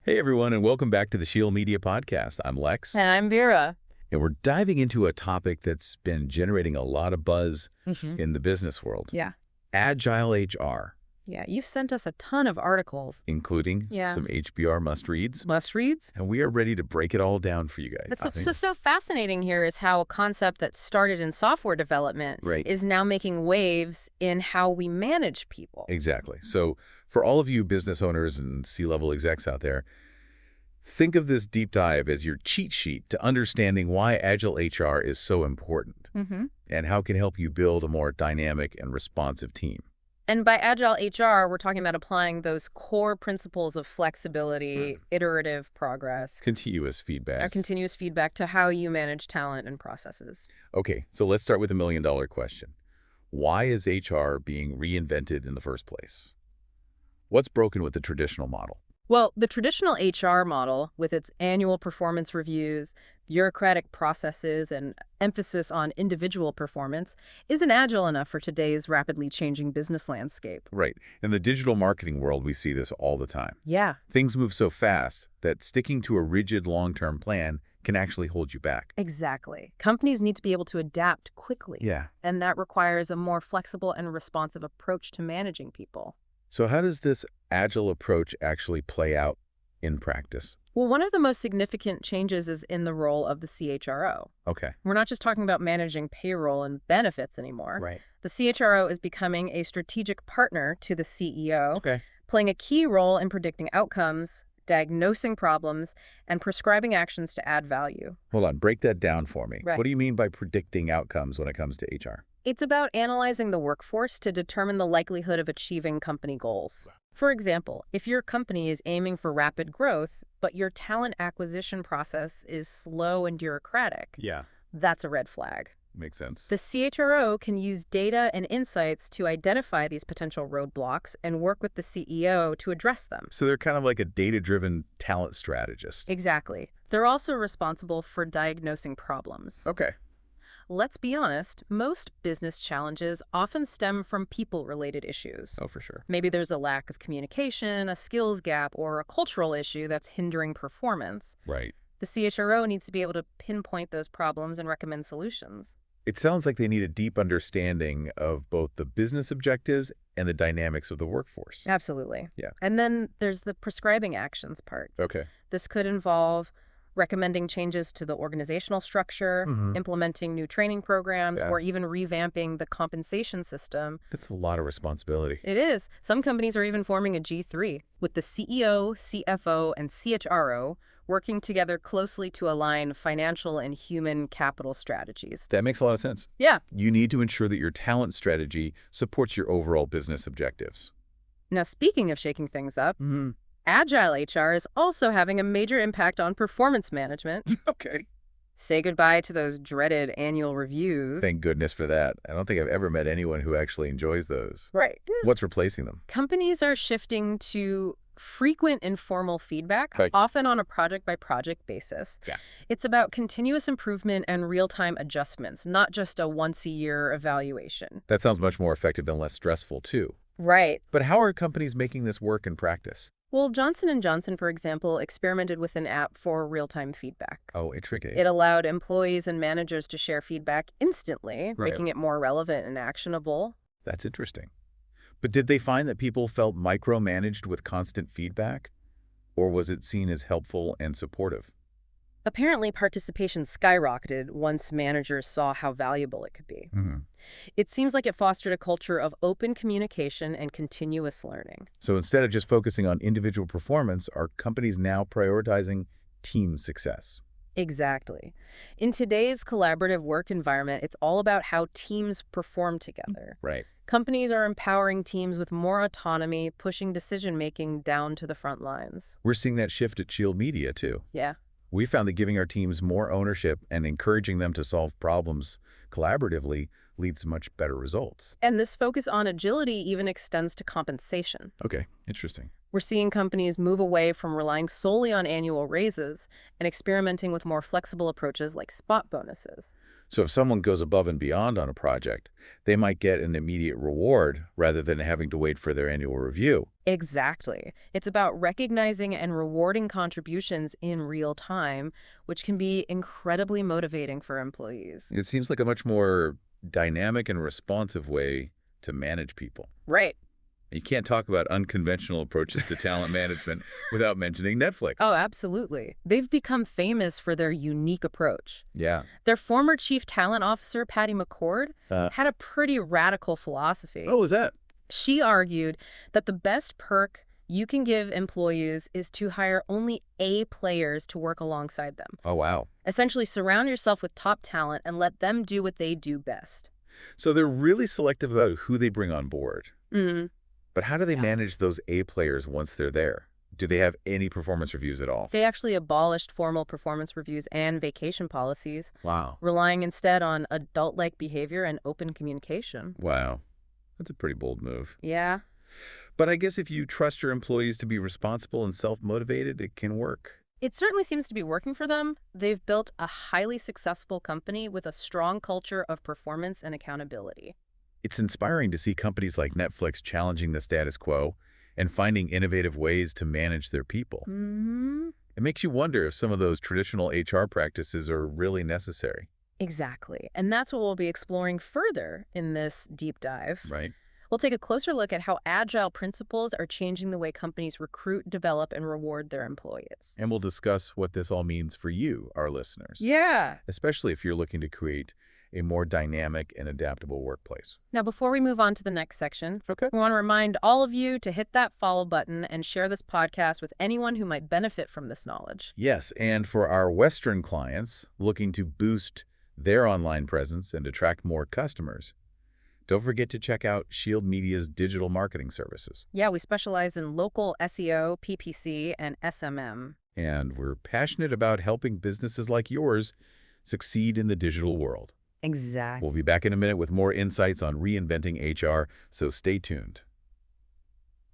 Hey everyone, and welcome back to the Shield Media Podcast. I'm Lex, And I'm Vera. and we're diving into a topic that's been generating a lot of buzz in the business world. Yeah. Agile HR, Yeah, you've sent us a ton of articles. including Yeah. some HBR must-reads, Must-reads? and we are ready to break it all down for you guys. That's so fascinating here is how a concept that started in software development Right. is now making waves in how we manage people. Exactly. So for all of you business owners and C-level execs out there, think of this deep dive as your cheat sheet to understanding why Agile HR is so important and how it can help you build a more dynamic and responsive team. And by Agile HR, we're talking about applying those core principles of flexibility, iterative progress, Continuous feedback. continuous feedback to how you manage talent and processes. Okay, so let's start with the million-dollar question. Why is HR being reinvented in the first place? What's broken with the traditional model? Well, the traditional HR model, with its annual performance reviews, bureaucratic processes, and emphasis on individual performance, isn't agile enough for today's rapidly changing business landscape. Right. In the digital marketing world, we see this all the time. Yeah, Things move so fast that sticking to a rigid long-term plan can actually hold you back. exactly. Companies need to be able to adapt quickly. Yeah. And that requires a more flexible and responsive approach to managing people. So how does this agile approach actually play out in practice? Well, one of the most significant changes is in the role of the CHRO. Okay. We're not just talking about managing payroll and benefits anymore. Right. The CHRO is becoming a strategic partner to the CEO, Okay. playing a key role in predicting outcomes, diagnosing problems, and prescribing actions to add value. Hold on. Break that down for me. Right. What do you mean by predicting outcomes when it comes to HR? It's about analyzing the workforce to determine the likelihood of achieving company goals. For example, if your company is aiming for rapid growth, but your talent acquisition process is slow and bureaucratic, Yeah. that's a red flag. Makes sense. The CHRO can use data and insights to identify these potential roadblocks and work with the CEO to address them. So they're kind of like a data-driven talent strategist. Exactly. They're also responsible for diagnosing problems. Okay. Let's be honest, most business challenges often stem from people-related issues. Oh, for sure. Maybe there's a lack of communication, a skills gap, or a cultural issue that's hindering performance. Right. The CHRO needs to be able to pinpoint those problems and recommend solutions. It sounds like they need a deep understanding of both the business objectives and the dynamics of the workforce. Absolutely. Yeah. And then there's the prescribing actions part. Okay. This could involve recommending changes to the organizational structure, implementing new training programs, Yeah. or even revamping the compensation system. That's a lot of responsibility. It is. Some companies are even forming a G3 with the CEO, CFO, and CHRO working together closely to align financial and human capital strategies. That makes a lot of sense. Yeah. You need to ensure that your talent strategy supports your overall business objectives. Now, speaking of shaking things up, Agile HR is also having a major impact on performance management. Okay. Say goodbye to those dreaded annual reviews. Thank goodness for that. I don't think I've ever met anyone who actually enjoys those. Right. What's replacing them? Companies are shifting to frequent informal feedback, Right. often on a project-by-project basis. Yeah. It's about continuous improvement and real-time adjustments, not just a once-a-year evaluation. That sounds much more effective and less stressful, too. Right. But how are companies making this work in practice? Well, Johnson & Johnson, for example, experimented with an app for real-time feedback. Oh, intriguing. It allowed employees and managers to share feedback instantly, Right. making it more relevant and actionable. That's interesting. But did they find that people felt micromanaged with constant feedback? Or was it seen as helpful and supportive? Apparently, participation skyrocketed once managers saw how valuable it could be. It seems like it fostered a culture of open communication and continuous learning. So instead of just focusing on individual performance, are companies now prioritizing team success? Exactly. In today's collaborative work environment, it's all about how teams perform together. Right. Companies are empowering teams with more autonomy, pushing decision-making down to the front lines. We're seeing that shift at Shield Media, too. Yeah. We found that giving our teams more ownership and encouraging them to solve problems collaboratively leads to much better results. And this focus on agility even extends to compensation. Okay, interesting. We're seeing companies move away from relying solely on annual raises and experimenting with more flexible approaches like spot bonuses. So if someone goes above and beyond on a project, they might get an immediate reward rather than having to wait for their annual review. Exactly. It's about recognizing and rewarding contributions in real time, which can be incredibly motivating for employees. It seems like a much more dynamic and responsive way to manage people. Right. You can't talk about unconventional approaches to talent management without mentioning Netflix. Oh, absolutely. They've become famous for their unique approach. Yeah. Their former chief talent officer, Patty McCord, had a pretty radical philosophy. What was that? She argued that the best perk you can give employees is to hire only A players to work alongside them. Oh, wow. Essentially, surround yourself with top talent and let them do what they do best. So they're really selective about who they bring on board. Mm-hmm. But how do they Yeah. manage those A players once they're there? Do they have any performance reviews at all? They actually abolished formal performance reviews and vacation policies, Wow. relying instead on adult-like behavior and open communication. Wow. That's a pretty bold move. Yeah. But I guess if you trust your employees to be responsible and self-motivated, it can work. It certainly seems to be working for them. They've built a highly successful company with a strong culture of performance and accountability. It's inspiring to see companies like Netflix challenging the status quo and finding innovative ways to manage their people. Mm-hmm. It makes you wonder if some of those traditional HR practices are really necessary. Exactly. And that's what we'll be exploring further in this deep dive. Right. We'll take a closer look at how Agile principles are changing the way companies recruit, develop, and reward their employees. And we'll discuss what this all means for you, our listeners. Yeah. Especially if you're looking to create a more dynamic and adaptable workplace. Now, before we move on to the next section, Okay. we want to remind all of you to hit that follow button and share this podcast with anyone who might benefit from this knowledge. Yes, and for our Western clients looking to boost their online presence and attract more customers, don't forget to check out Shield Media's digital marketing services. Yeah, we specialize in local SEO, PPC, and SMM. And we're passionate about helping businesses like yours succeed in the digital world. Exactly. We'll be back in a minute with more insights on reinventing HR, so stay tuned.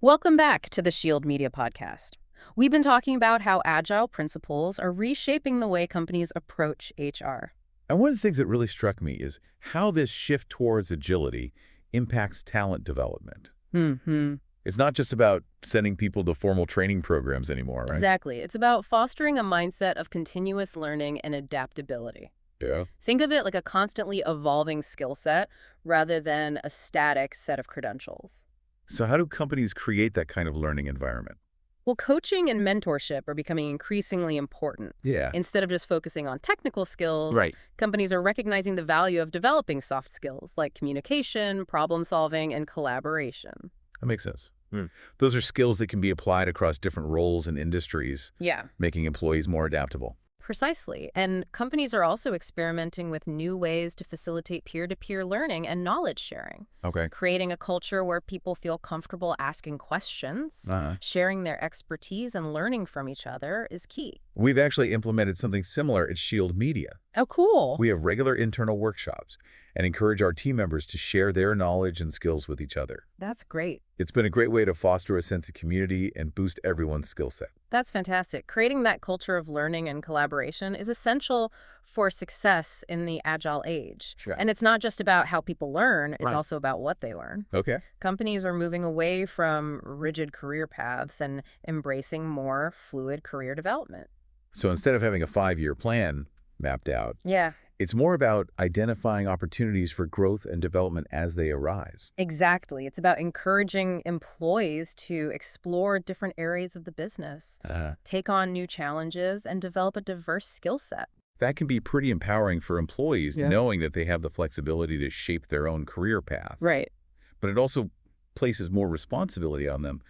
Welcome back to the Shield Media Podcast. We've been talking about how Agile principles are reshaping the way companies approach HR. And one of the things that really struck me is how this shift towards agility impacts talent development. Mm-hmm. It's not just about sending people to formal training programs anymore, right? Exactly. It's about fostering a mindset of continuous learning and adaptability. Yeah. Think of it like a constantly evolving skill set rather than a static set of credentials. So how do companies create that kind of learning environment? Well, coaching and mentorship are becoming increasingly important. Yeah. Instead of just focusing on technical skills, Right. companies are recognizing the value of developing soft skills like communication, problem solving, and collaboration. That makes sense. Those are skills that can be applied across different roles and industries, Yeah. making employees more adaptable. Precisely. And companies are also experimenting with new ways to facilitate peer-to-peer learning and knowledge sharing. Okay. Creating a culture where people feel comfortable asking questions, sharing their expertise, and learning from each other is key. We've actually implemented something similar at Shield Media. Oh, cool. We have regular internal workshops and encourage our team members to share their knowledge and skills with each other. That's great. It's been a great way to foster a sense of community and boost everyone's skill set. That's fantastic. Creating that culture of learning and collaboration is essential for success in the Agile age. Sure. And it's not just about how people learn, it's Right. also about what they learn. Okay. Companies are moving away from rigid career paths and embracing more fluid career development. So instead of having a 5-year plan mapped out, Yeah. it's more about identifying opportunities for growth and development as they arise. Exactly. It's about encouraging employees to explore different areas of the business, take on new challenges, and develop a diverse skill set. That can be pretty empowering for employees, Yeah. knowing that they have the flexibility to shape their own career path. Right. But it also places more responsibility on them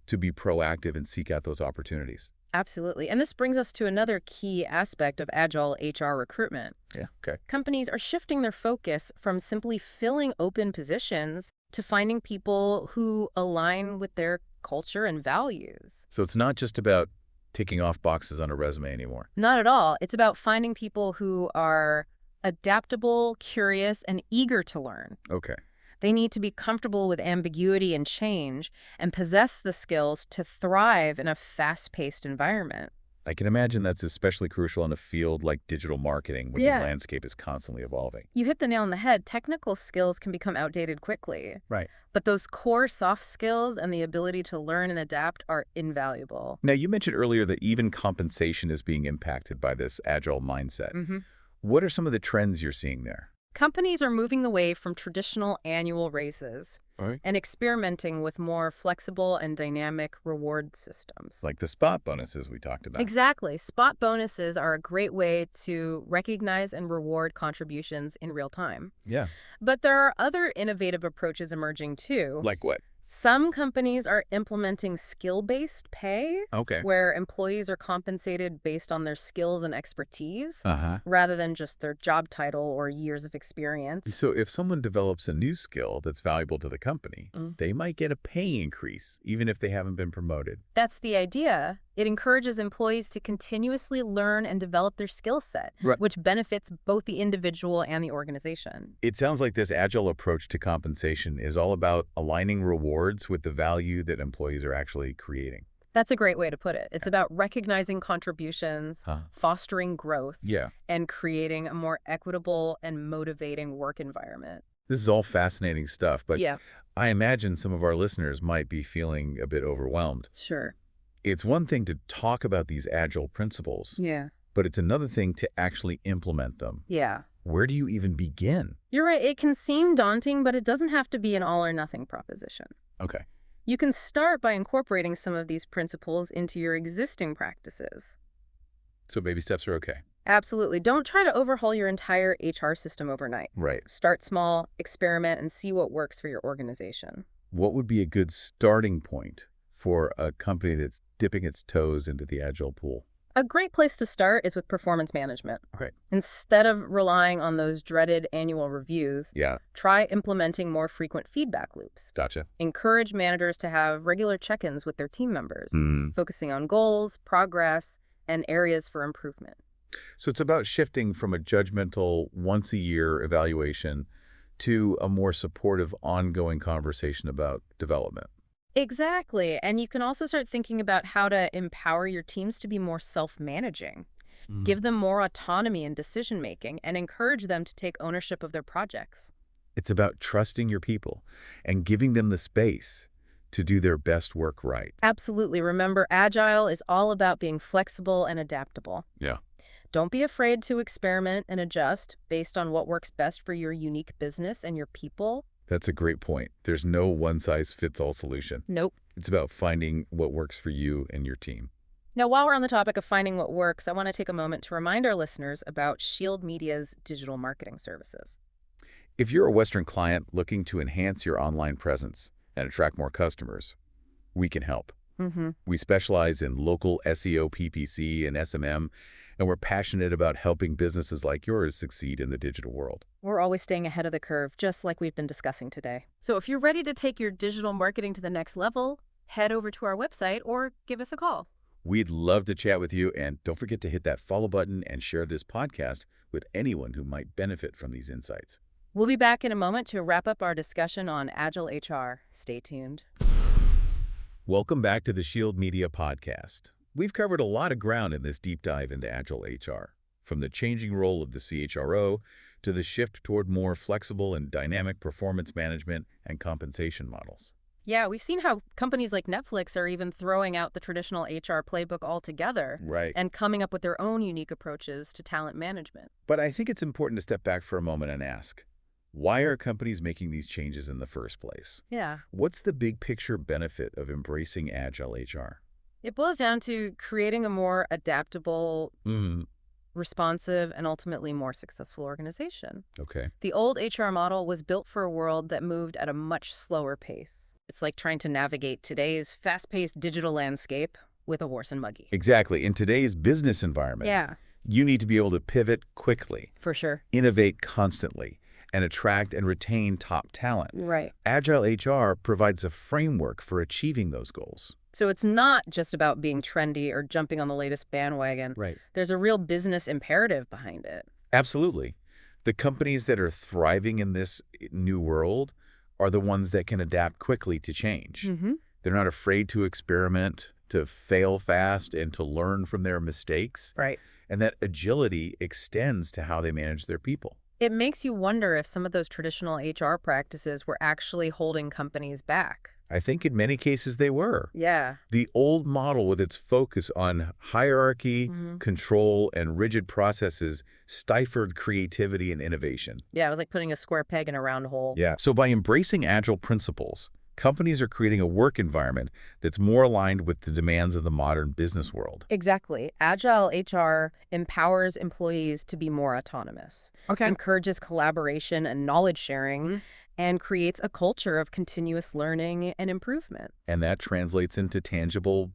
to be proactive and seek out those opportunities. Absolutely. And this brings us to another key aspect of Agile HR recruitment. Yeah. Okay. Companies are shifting their focus from simply filling open positions to finding people who align with their culture and values. So it's not just about ticking off boxes on a resume anymore. Not at all. It's about finding people who are adaptable, curious, and eager to learn. Okay. They need to be comfortable with ambiguity and change and possess the skills to thrive in a fast-paced environment. I can imagine that's especially crucial in a field like digital marketing, where the Yeah. landscape is constantly evolving. You hit the nail on the head. Technical skills can become outdated quickly, Right. but those core soft skills and the ability to learn and adapt are invaluable. Now, you mentioned earlier that even compensation is being impacted by this agile mindset. hmm What are some of the trends you're seeing there? Companies are moving away from traditional annual raises All right. and experimenting with more flexible and dynamic reward systems. Like the spot bonuses we talked about. Exactly. Spot bonuses are a great way to recognize and reward contributions in real time. Yeah. But there are other innovative approaches emerging too. Like what? Some companies are implementing skill-based pay, Okay. where employees are compensated based on their skills and expertise, Uh-huh. rather than just their job title or years of experience. So if someone develops a new skill that's valuable to the company, Mm. they might get a pay increase, even if they haven't been promoted. That's the idea. It encourages employees to continuously learn and develop their skill set, Right. which benefits both the individual and the organization. It sounds like this agile approach to compensation is all about aligning rewards with the value that employees are actually creating. That's a great way to put it. It's about recognizing contributions, Huh. fostering growth, Yeah. and creating a more equitable and motivating work environment. This is all fascinating stuff, but Yeah, I imagine some of our listeners might be feeling a bit overwhelmed. sure. It's one thing to talk about these agile principles, Yeah. but it's another thing to actually implement them. Yeah. Where do you even begin? You're right. It can seem daunting, but it doesn't have to be an all or nothing proposition. Okay. You can start by incorporating some of these principles into your existing practices. So baby steps are okay. Absolutely. Don't try to overhaul your entire HR system overnight. Right. Start small, experiment, and see what works for your organization. What would be a good starting point for a company that's dipping its toes into the agile pool? A great place to start is with performance management. Okay. Instead of relying on those dreaded annual reviews, Yeah. try implementing more frequent feedback loops. Gotcha. Encourage managers to have regular check-ins with their team members, Mm. focusing on goals, progress, and areas for improvement. So it's about shifting from a judgmental once-a-year evaluation to a more supportive ongoing conversation about development. Exactly. And you can also start thinking about how to empower your teams to be more self-managing. Give them more autonomy in decision-making and encourage them to take ownership of their projects. It's about trusting your people and giving them the space to do their best work right. Absolutely. Remember, Agile is all about being flexible and adaptable. Yeah. Don't be afraid to experiment and adjust based on what works best for your unique business and your people. That's a great point. There's no one-size-fits-all solution. Nope. It's about finding what works for you and your team. Now, while we're on the topic of finding what works, I want to take a moment to remind our listeners about Shield Media's digital marketing services. If you're a Western client looking to enhance your online presence and attract more customers, we can help. We specialize in local SEO, PPC, and SMM, and we're passionate about helping businesses like yours succeed in the digital world. We're always staying ahead of the curve, just like we've been discussing today. So if you're ready to take your digital marketing to the next level, head over to our website or give us a call. We'd love to chat with you, and don't forget to hit that follow button and share this podcast with anyone who might benefit from these insights. We'll be back in a moment to wrap up our discussion on Agile HR. Stay tuned. Welcome back to the Shield Media Podcast. We've covered a lot of ground in this deep dive into Agile HR, from the changing role of the CHRO to the shift toward more flexible and dynamic performance management and compensation models. Yeah, we've seen how companies like Netflix are even throwing out the traditional HR playbook altogether Right. and coming up with their own unique approaches to talent management. But I think it's important to step back for a moment and ask, why are companies making these changes in the first place? Yeah. What's the big picture benefit of embracing Agile HR? It boils down to creating a more adaptable, responsive, and ultimately more successful organization. Okay. The old HR model was built for a world that moved at a much slower pace. It's like trying to navigate today's fast-paced digital landscape with a horse and buggy. Exactly. In today's business environment, Yeah, you need to be able to pivot quickly, for sure. innovate constantly, and attract and retain top talent. Right. Agile HR provides a framework for achieving those goals. So it's not just about being trendy or jumping on the latest bandwagon. Right. There's a real business imperative behind it. Absolutely. The companies that are thriving in this new world are the ones that can adapt quickly to change. They're not afraid to experiment, to fail fast and to learn from their mistakes. Right. And that agility extends to how they manage their people. It makes you wonder if some of those traditional HR practices were actually holding companies back. I think in many cases they were. Yeah. The old model with its focus on hierarchy, control, and rigid processes stifled creativity and innovation. Yeah, it was like putting a square peg in a round hole. Yeah. So by embracing agile principles, companies are creating a work environment that's more aligned with the demands of the modern business world. Exactly. Agile HR empowers employees to be more autonomous, encourages collaboration and knowledge sharing, and creates a culture of continuous learning and improvement. And that translates into tangible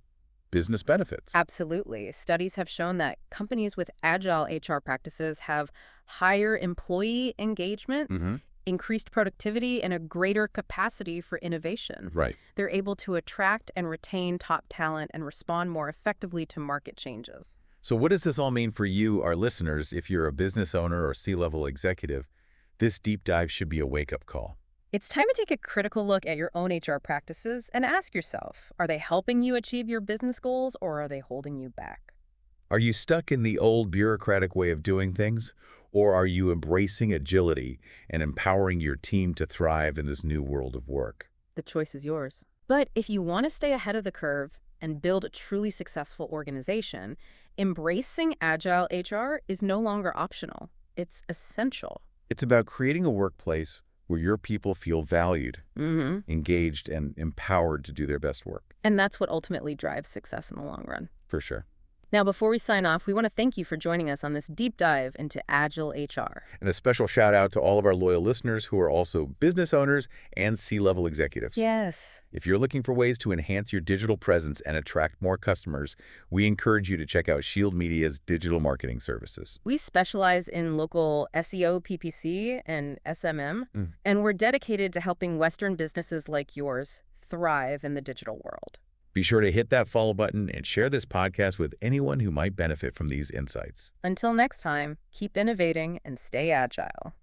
business benefits. Absolutely. Studies have shown that companies with agile HR practices have higher employee engagement, increased productivity, and a greater capacity for innovation. Right. They're able to attract and retain top talent and respond more effectively to market changes. So what does this all mean for you, our listeners, if you're a business owner or C-level executive? This deep dive should be a wake-up call. It's time to take a critical look at your own HR practices and ask yourself, are they helping you achieve your business goals or are they holding you back? Are you stuck in the old bureaucratic way of doing things, or are you embracing agility and empowering your team to thrive in this new world of work? The choice is yours. But if you want to stay ahead of the curve and build a truly successful organization, embracing Agile HR is no longer optional. It's essential. It's about creating a workplace where your people feel valued, engaged, and empowered to do their best work. And that's what ultimately drives success in the long run. For sure. Now, before we sign off, we want to thank you for joining us on this deep dive into Agile HR. And a special shout out to all of our loyal listeners who are also business owners and C-level executives. Yes. If you're looking for ways to enhance your digital presence and attract more customers, we encourage you to check out Shield Media's digital marketing services. We specialize in local SEO, PPC, and SMM, and we're dedicated to helping Western businesses like yours thrive in the digital world. Be sure to hit that follow button and share this podcast with anyone who might benefit from these insights. Until next time, keep innovating and stay agile.